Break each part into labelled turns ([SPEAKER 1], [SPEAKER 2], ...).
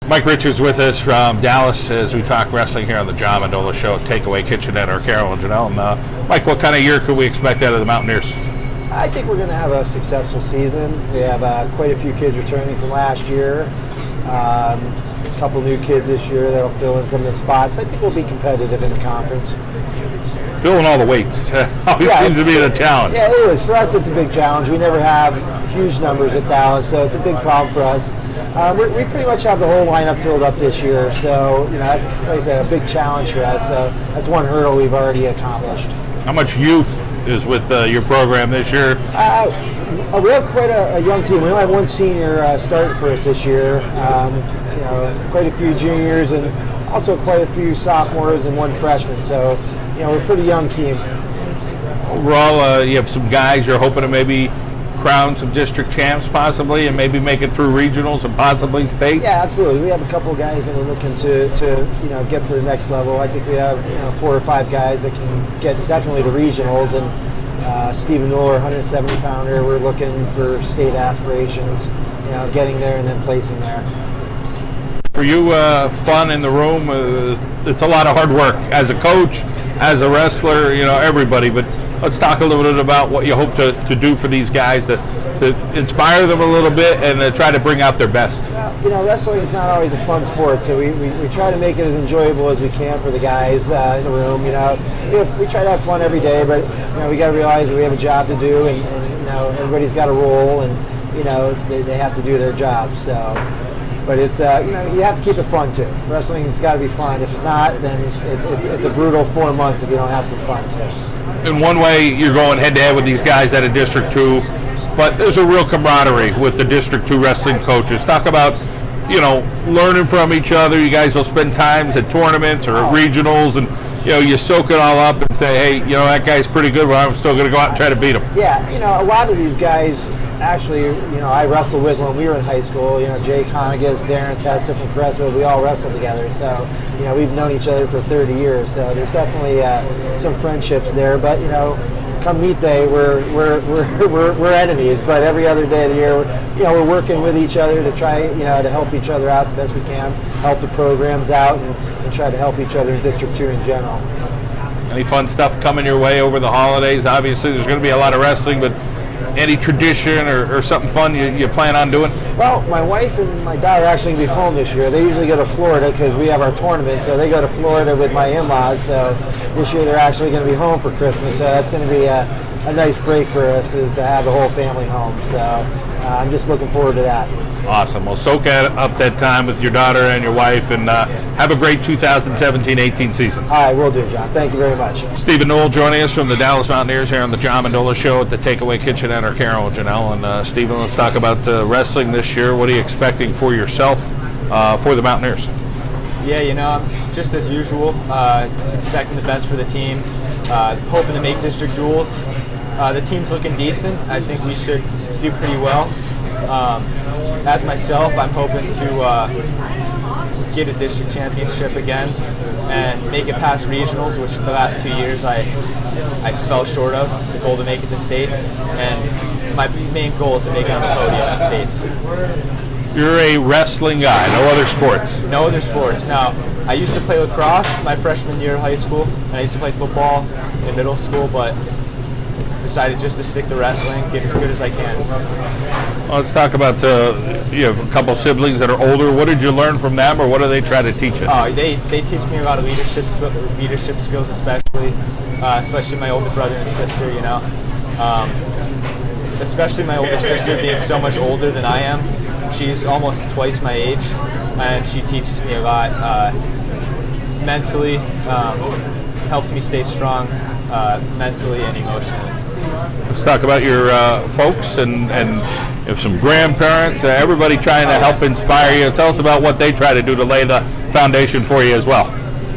[SPEAKER 1] Mike Richards with us from Dallas as we talk wrestling here on the John Mendola Show, Takeaway Kitchen at Arcaro and Genell. And Mike, what kind of year could we expect out of the Mountaineers?
[SPEAKER 2] I think we're going to have a successful season. We have quite a few kids returning from last year. A couple new kids this year that'll fill in some of the spots. I think we'll be competitive in the conference.
[SPEAKER 1] Filling all the weights always seems to be the challenge.
[SPEAKER 2] Yeah, it is. For us, it's a big challenge. We never have huge numbers at Dallas, so it's a big problem for us. We pretty much have the whole lineup filled up this year, so that's, like I said, a big challenge for us. So that's one hurdle we've already accomplished.
[SPEAKER 1] How much youth is with your program this year?
[SPEAKER 2] We have quite a young team. We only have one senior starting for us this year. Quite a few juniors and also quite a few sophomores and one freshman. So, we're a pretty young team.
[SPEAKER 1] Overall, you have some guys you're hoping to maybe crown some district champs possibly and maybe make it through regionals and possibly state?
[SPEAKER 2] Yeah, absolutely. We have a couple of guys that are looking to get to the next level. I think we have 4 or 5 guys that can get definitely to regionals, and Stephen Doyle, 170-pounder, we're looking for state aspirations, getting there and then placing there.
[SPEAKER 1] For you, fun in the room, it's a lot of hard work as a coach, as a wrestler, everybody, but let's talk a little bit about what you hope to do for these guys to inspire them a little bit and to try to bring out their best.
[SPEAKER 2] Wrestling is not always a fun sport, so we try to make it as enjoyable as we can for the guys in the room. We try to have fun every day, but we got to realize that we have a job to do, and everybody's got a role, and they have to do their job. So, but it's you have to keep it fun too. Wrestling has got to be fun. If not, then it's a brutal 4 months if you don't have some fun too.
[SPEAKER 1] In one way, you're going head-to-head with these guys at a District 2, but there's a real camaraderie with the District 2 wrestling coaches. Talk about, learning from each other. You guys will spend times at tournaments or at regionals, and, you soak it all up and say, hey, that guy's pretty good, but I'm still going to go out and try to beat him.
[SPEAKER 2] Yeah, a lot of these guys, actually, I wrestled with when we were in high school. Jay Conagas, Darren Testa from Crestwood, we all wrestled together. So, we've known each other for 30 years. So there's definitely some friendships there. But, come meet day, we're enemies. But every other day of the year, we're working with each other to try, to help each other out the best we can, help the programs out, and try to help each other in District 2 in general.
[SPEAKER 1] Any fun stuff coming your way over the holidays? Obviously, there's going to be a lot of wrestling, but any tradition or something fun you plan on doing?
[SPEAKER 2] Well, my wife and my daughter are actually going to be home this year. They usually go to Florida because we have our tournament, so they go to Florida with my in-laws. So this year they're actually going to be home for Christmas, so that's going to be a nice break for us, is to have the whole family home. So I'm just looking forward to that.
[SPEAKER 1] Awesome. Well, soak up that time with your daughter and your wife, and have a great 2017-18 season.
[SPEAKER 2] All right, will do, John. Thank you very much.
[SPEAKER 1] Stephen Doyle joining us from the Dallas Mountaineers here on the John Mendola Show at the Takeaway Kitchen at Arcaro and Genell. And Stephen, let's talk about wrestling this year. What are you expecting for yourself for the Mountaineers?
[SPEAKER 3] Yeah, just as usual, expecting the best for the team, hoping to make district duels. The team's looking decent. I think we should do pretty well. As myself, I'm hoping to get a district championship again and make it past regionals, which the last 2 years I fell short of. The goal to make it to states, and my main goal is to make it on the podium at states.
[SPEAKER 1] You're a wrestling guy, no other sports?
[SPEAKER 3] No other sports. Now, I used to play lacrosse my freshman year of high school, and I used to play football in middle school, but decided just to stick to wrestling, get as good as I can.
[SPEAKER 1] Well, let's talk about you have a couple siblings that are older. What did you learn from them, or what do they try to teach you?
[SPEAKER 3] They teach me a lot of leadership skills, especially my older brother and sister. Especially my older sister being so much older than I am. She's almost twice my age, and she teaches me a lot mentally. Helps me stay strong mentally and emotionally.
[SPEAKER 1] Let's talk about your folks and if some grandparents, everybody trying to help inspire you. Tell us about what they try to do to lay the foundation for you as well.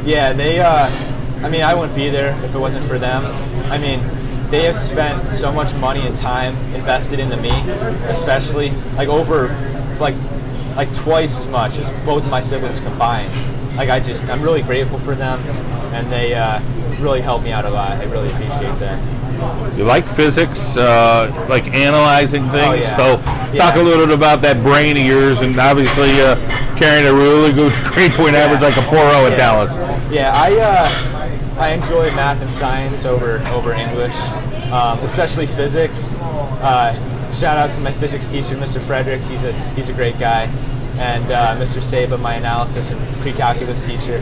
[SPEAKER 3] Yeah, they, I wouldn't be there if it wasn't for them. They have spent so much money and time invested into me, especially over twice as much as both of my siblings combined. I'm really grateful for them, and really helped me out a lot. I really appreciate that.
[SPEAKER 1] You like physics, like analyzing things.
[SPEAKER 3] Oh, yeah.
[SPEAKER 1] So talk a little bit about that brain of yours, and obviously carrying a really good grade point average like a 4.0 at Dallas.
[SPEAKER 3] Yeah, I enjoy math and science over English, especially physics. Shout out to my physics teacher, Mr. Fredericks. He's a great guy, and Mr. Saba, my analysis and pre-calculus teacher.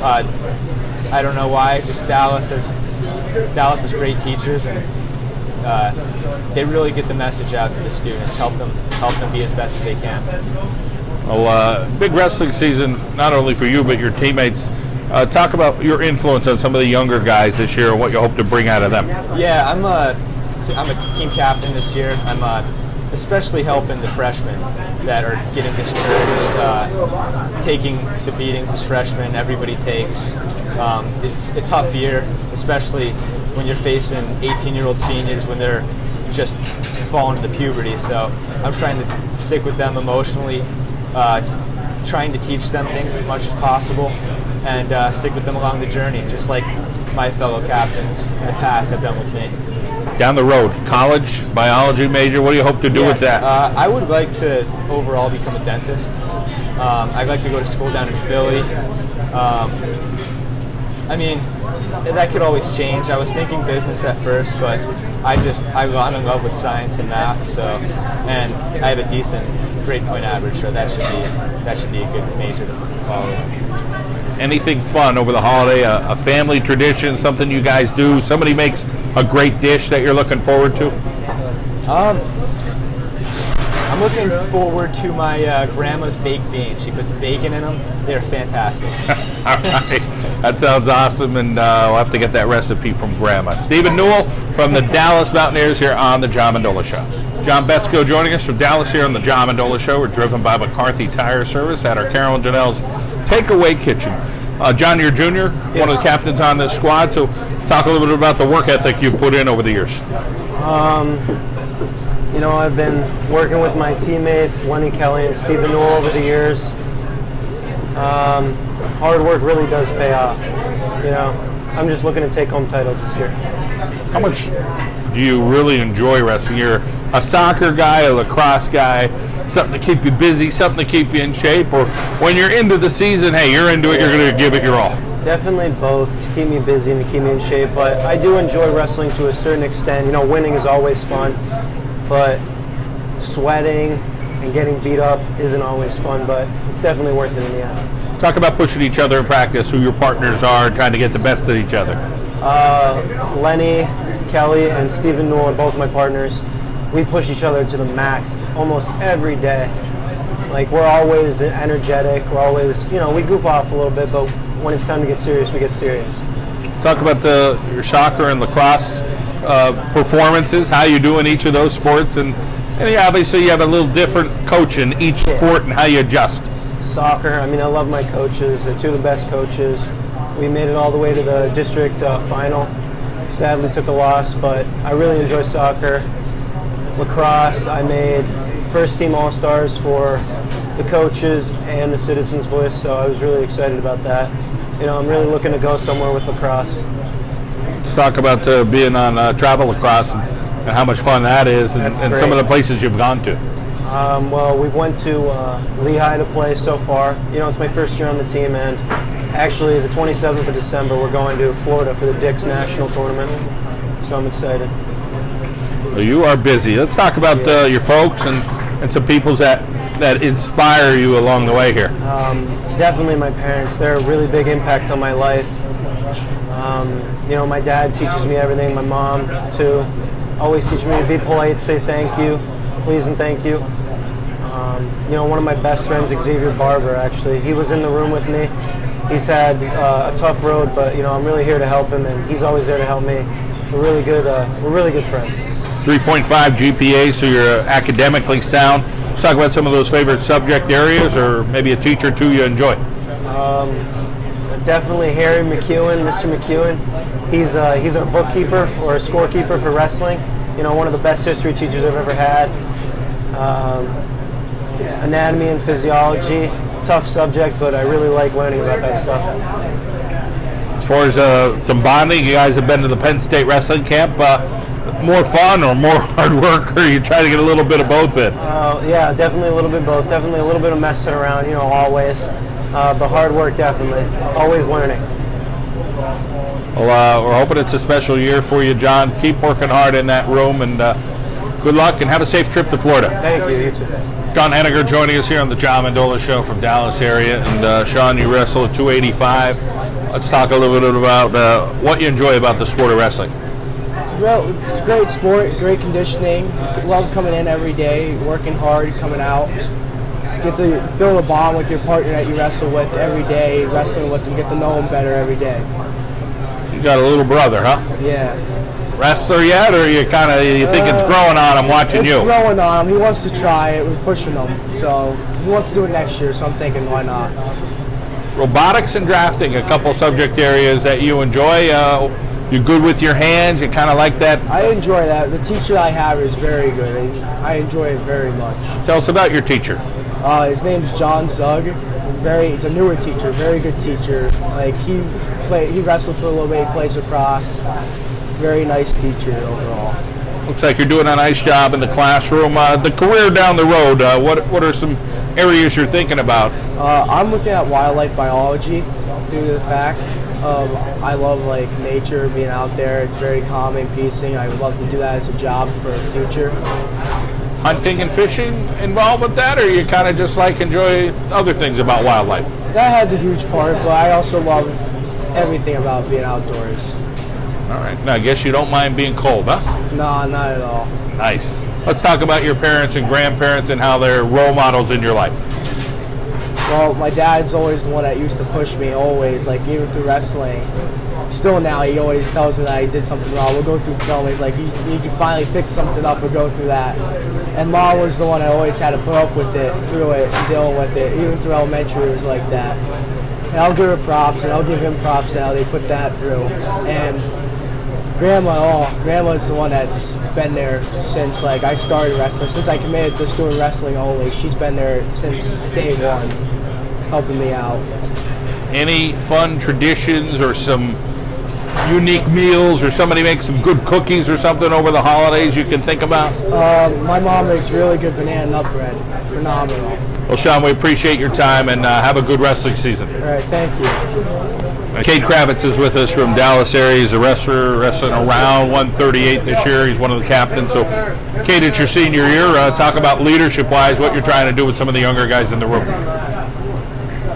[SPEAKER 3] I don't know why, just Dallas has great teachers, and they really get the message out to the students, help them be as best as they can.
[SPEAKER 1] Well, big wrestling season, not only for you but your teammates. Talk about your influence on some of the younger guys this year and what you hope to bring out of them.
[SPEAKER 3] Yeah, I'm a team captain this year. I'm especially helping the freshmen that are getting discouraged, taking the beatings as freshmen everybody takes. It's a tough year, especially when you're facing 18-year-old seniors when they're just falling to puberty. So I'm trying to stick with them emotionally, trying to teach them things as much as possible, and stick with them along the journey, just like my fellow captains in the past have done with me.
[SPEAKER 1] Down the road, college, biology major, what do you hope to do with that?
[SPEAKER 3] I would like to overall become a dentist. I'd like to go to school down in Philly. I mean, that could always change. I was thinking business at first, but I'm in love with science and math, and I have a decent grade point average, so that should be a good major to follow.
[SPEAKER 1] Anything fun over the holiday, a family tradition, something you guys do, somebody makes a great dish that you're looking forward to?
[SPEAKER 3] I'm looking forward to my grandma's baked beans. She puts bacon in them. They're fantastic.
[SPEAKER 1] All right. That sounds awesome, and we'll have to get that recipe from Grandma. Stephen Newell from the Dallas Mountaineers here on the John Mendola Show. John Betzko joining us from Dallas here on the John Mendola Show. We're driven by McCarthy Tire Service at Arcaro and Genell's Takeaway Kitchen. John, you're junior,
[SPEAKER 2] Yes.
[SPEAKER 1] one of the captains on this squad, so talk a little bit about the work ethic you've put in over the years.
[SPEAKER 2] I've been working with my teammates, Lenny Kelly and Stephen Newell, over the years. Hard work really does pay off. I'm just looking to take home titles this year.
[SPEAKER 1] How much do you really enjoy wrestling? You're a soccer guy, a lacrosse guy, something to keep you busy, something to keep you in shape, or when you're into the season, hey, you're into it, you're going to give it your all?
[SPEAKER 2] Definitely both, to keep me busy and to keep me in shape, but I do enjoy wrestling to a certain extent. Winning is always fun, but sweating and getting beat up isn't always fun, but it's definitely worth it in the end.
[SPEAKER 1] Talk about pushing each other in practice, who your partners are, and trying to get the best of each other.
[SPEAKER 2] Lenny, Kelly, and Stephen Newell are both my partners. We push each other to the max almost every day. Like, we're always energetic, we're always, we goof off a little bit, but when it's time to get serious, we get serious.
[SPEAKER 1] Talk about your soccer and lacrosse performances, how you do in each of those sports, and obviously you have a little different coach in each sport and how you adjust.
[SPEAKER 2] Soccer, I love my coaches. They're two of the best coaches. We made it all the way to the district final. Sadly took a loss, but I really enjoy soccer. Lacrosse, I made first team All-Stars for the coaches and the Citizens Voice, so I was really excited about that. I'm really looking to go somewhere with lacrosse.
[SPEAKER 1] Let's talk about being on travel lacrosse and how much fun that is, and some of the places you've gone to.
[SPEAKER 2] Well, we've went to Lehigh to play so far. It's my first year on the team, and actually the 27th of December we're going to Florida for the Dix National Tournament, so I'm excited.
[SPEAKER 1] Well, you are busy. Let's talk about your folks and some people that inspire you along the way here.
[SPEAKER 2] Definitely my parents. They're a really big impact on my life. My dad teaches me everything, my mom too. Always teaches me to be polite, say thank you, please and thank you. One of my best friends, Xavier Barber, actually, he was in the room with me. He's had a tough road, but I'm really here to help him, and he's always there to help me. We're really good friends.
[SPEAKER 1] 3.5 GPA, so you're academically sound. Let's talk about some of those favorite subject areas, or maybe a teacher or two you enjoy.
[SPEAKER 2] Definitely Harry McEwen, Mr. McEwen. He's our bookkeeper or a scorekeeper for wrestling. One of the best history teachers I've ever had. Anatomy and physiology, tough subject, but I really like learning about that stuff.
[SPEAKER 1] far as some bonding, you guys have been to the Penn State wrestling camp. More fun or more hard work, or you try to get a little bit of both in?
[SPEAKER 4] Yeah, definitely a little bit both. Definitely a little bit of messing around, always. But hard work, definitely. Always learning.
[SPEAKER 1] Well, we're hoping it's a special year for you, John. Keep working hard in that room, and good luck, and have a safe trip to Florida.
[SPEAKER 4] Thank you. You too.
[SPEAKER 1] Sean Henniger joining us here on the John Mendola Show from Dallas area. And Sean, you wrestle at 285. Let's talk a little bit about what you enjoy about the sport of wrestling.
[SPEAKER 5] It's a great sport, great conditioning. Love coming in every day, working hard, coming out. Get to build a bond with your partner that you wrestle with every day, wrestling with them, get to know them better every day.
[SPEAKER 1] You got a little brother, huh?
[SPEAKER 5] Yeah.
[SPEAKER 1] Wrestler yet, or you think it's growing on him watching you?
[SPEAKER 5] It's growing on him. He wants to try it. We're pushing him. So he wants to do it next year, so I'm thinking, why not?
[SPEAKER 1] Robotics and drafting, a couple subject areas that you enjoy. You're good with your hands. You kind of like that.
[SPEAKER 5] I enjoy that. The teacher I have is very good. I enjoy it very much.
[SPEAKER 1] Tell us about your teacher.
[SPEAKER 5] His name's John Zug. He's a newer teacher, very good teacher. Like he wrestled for a little bit, he plays lacrosse. Very nice teacher overall.
[SPEAKER 1] Looks like you're doing a nice job in the classroom. The career down the road, what are some areas you're thinking about?
[SPEAKER 5] I'm looking at wildlife biology due to the fact I love nature, being out there. It's very calming, peacing. I would love to do that as a job for the future.
[SPEAKER 1] Hunting and fishing involved with that, or you kind of just enjoy other things about wildlife?
[SPEAKER 5] That has a huge part, but I also love everything about being outdoors.
[SPEAKER 1] All right. Now, I guess you don't mind being cold, huh?
[SPEAKER 5] No, not at all.
[SPEAKER 1] Nice. Let's talk about your parents and grandparents and how they're role models in your life.
[SPEAKER 5] Well, my dad's always the one that used to push me, always, even through wrestling. Still now, he always tells me that I did something wrong. We'll go through film. He's like, you can finally fix something up or go through that. And Mom was the one I always had to put up with it, through it, and deal with it. Even through elementary, it was like that. And I'll give her props, and I'll give him props now. They put that through. And Grandma's the one that's been there since I started wrestling. Since I committed to doing wrestling only, she's been there since day one, helping me out.
[SPEAKER 1] Any fun traditions or some unique meals, or somebody makes some good cookies or something over the holidays you can think about?
[SPEAKER 5] My mom makes really good banana nut bread. Phenomenal.
[SPEAKER 1] Well, Sean, we appreciate your time, and have a good wrestling season.
[SPEAKER 5] All right, thank you.
[SPEAKER 1] Kate Kravitz is with us from Dallas area. He's a wrestler, wrestling around 138 this year. He's one of the captains. So, Kate, it's your senior year. Talk about leadership-wise, what you're trying to do with some of the younger guys in the room.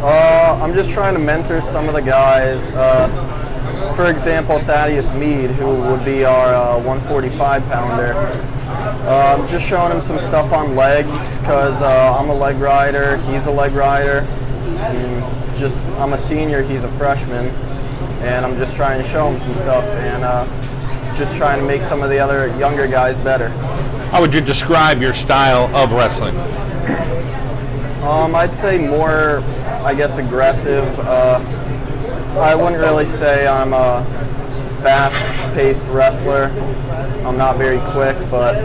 [SPEAKER 4] I'm just trying to mentor some of the guys. For example, Thaddeus Mead, who would be our 145-pounder. Just showing him some stuff on legs, because I'm a leg rider, he's a leg rider. I'm a senior, he's a freshman, and I'm just trying to show him some stuff, and just trying to make some of the other younger guys better.
[SPEAKER 1] How would you describe your style of wrestling?
[SPEAKER 4] I'd say more, aggressive. I wouldn't really say I'm a fast-paced wrestler. I'm not very quick, but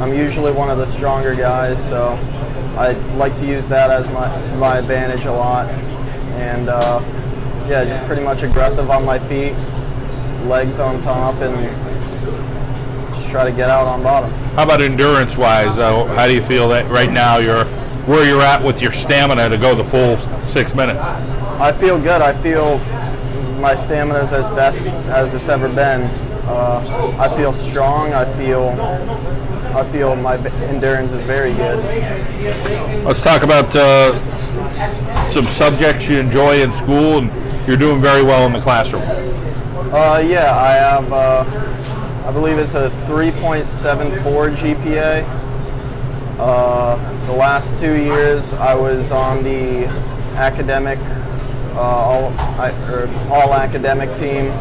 [SPEAKER 4] I'm usually one of the stronger guys, so I like to use that to my advantage a lot. And just pretty much aggressive on my feet, legs on top, and just try to get out on bottom.
[SPEAKER 1] How about endurance-wise? How do you feel that right now where you're at with your stamina to go the full 6 minutes?
[SPEAKER 4] I feel good. I feel my stamina is as best as it's ever been. I feel strong. I feel my endurance is very good.
[SPEAKER 1] Let's talk about some subjects you enjoy in school, and you're doing very well in the classroom.
[SPEAKER 4] I have, I believe it's a 3.74 GPA. The last 2 years I was on the academic, all academic team.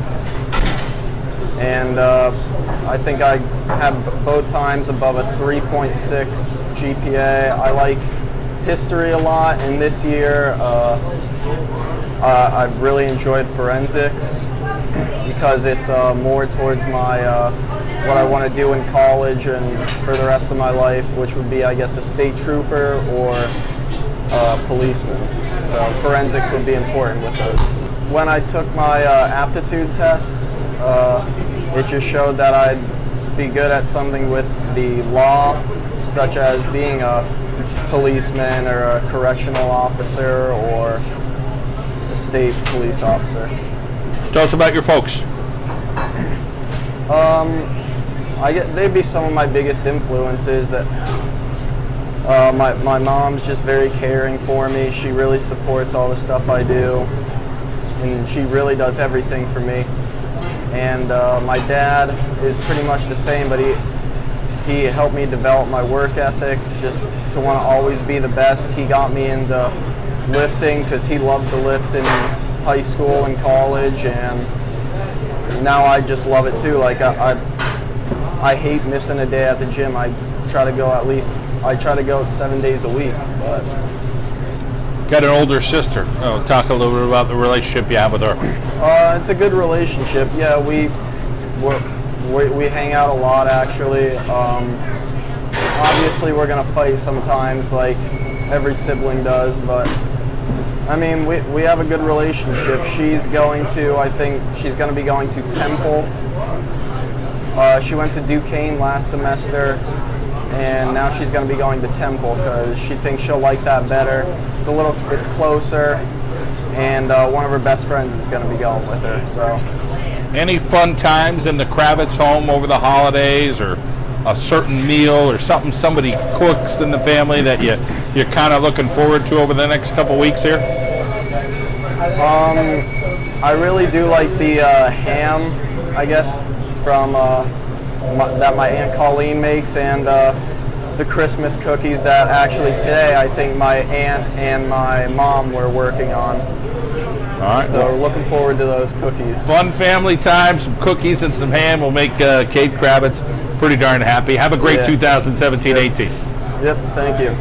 [SPEAKER 4] And I think I had both times above a 3.6 GPA. I like history a lot, and this year I've really enjoyed forensics because it's more towards my what I want to do in college and for the rest of my life, which would be, a state trooper or a policeman. So forensics would be important with those. when I took my aptitude tests, it just showed that I'd be good at something with the law, such as being a policeman or a correctional officer or a state police officer.
[SPEAKER 1] Tell us about your folks.
[SPEAKER 4] They'd be some of my biggest influences. That my mom's just very caring for me. She really supports all the stuff I do, and she really does everything for me. And my dad is pretty much the same, but he helped me develop my work ethic, just to want to always be the best. He got me into lifting because he loved to lift in high school and college, and now I just love it too. Like I hate missing a day at the gym. I try to go 7 days a week. But
[SPEAKER 1] Got an older sister. Talk a little bit about the relationship you have with her.
[SPEAKER 4] it's a good relationship. Yeah, we hang out a lot actually. Obviously we're gonna fight sometimes, like every sibling does, but I mean we have a good relationship. I think she's gonna be going to Temple. She went to Duquesne last semester, and now she's going to be going to Temple because she thinks she'll like that better. It's closer, and one of her best friends is going to be going with her. So,
[SPEAKER 1] Any fun times in the Kravitz home over the holidays, or a certain meal or something somebody cooks in the family that you're kind of looking forward to over the next couple weeks here?
[SPEAKER 4] I really do like the ham, I guess, from that my Aunt Colleen makes, and the Christmas cookies that actually today I think my aunt and my mom were working on.
[SPEAKER 1] All right.
[SPEAKER 4] So we're looking forward to those cookies.
[SPEAKER 1] Fun family time, some cookies and some ham will make Kate Kravitz pretty darn happy. Have a great
[SPEAKER 4] Yeah.
[SPEAKER 1] 2017-18.
[SPEAKER 4] Yep, thank you.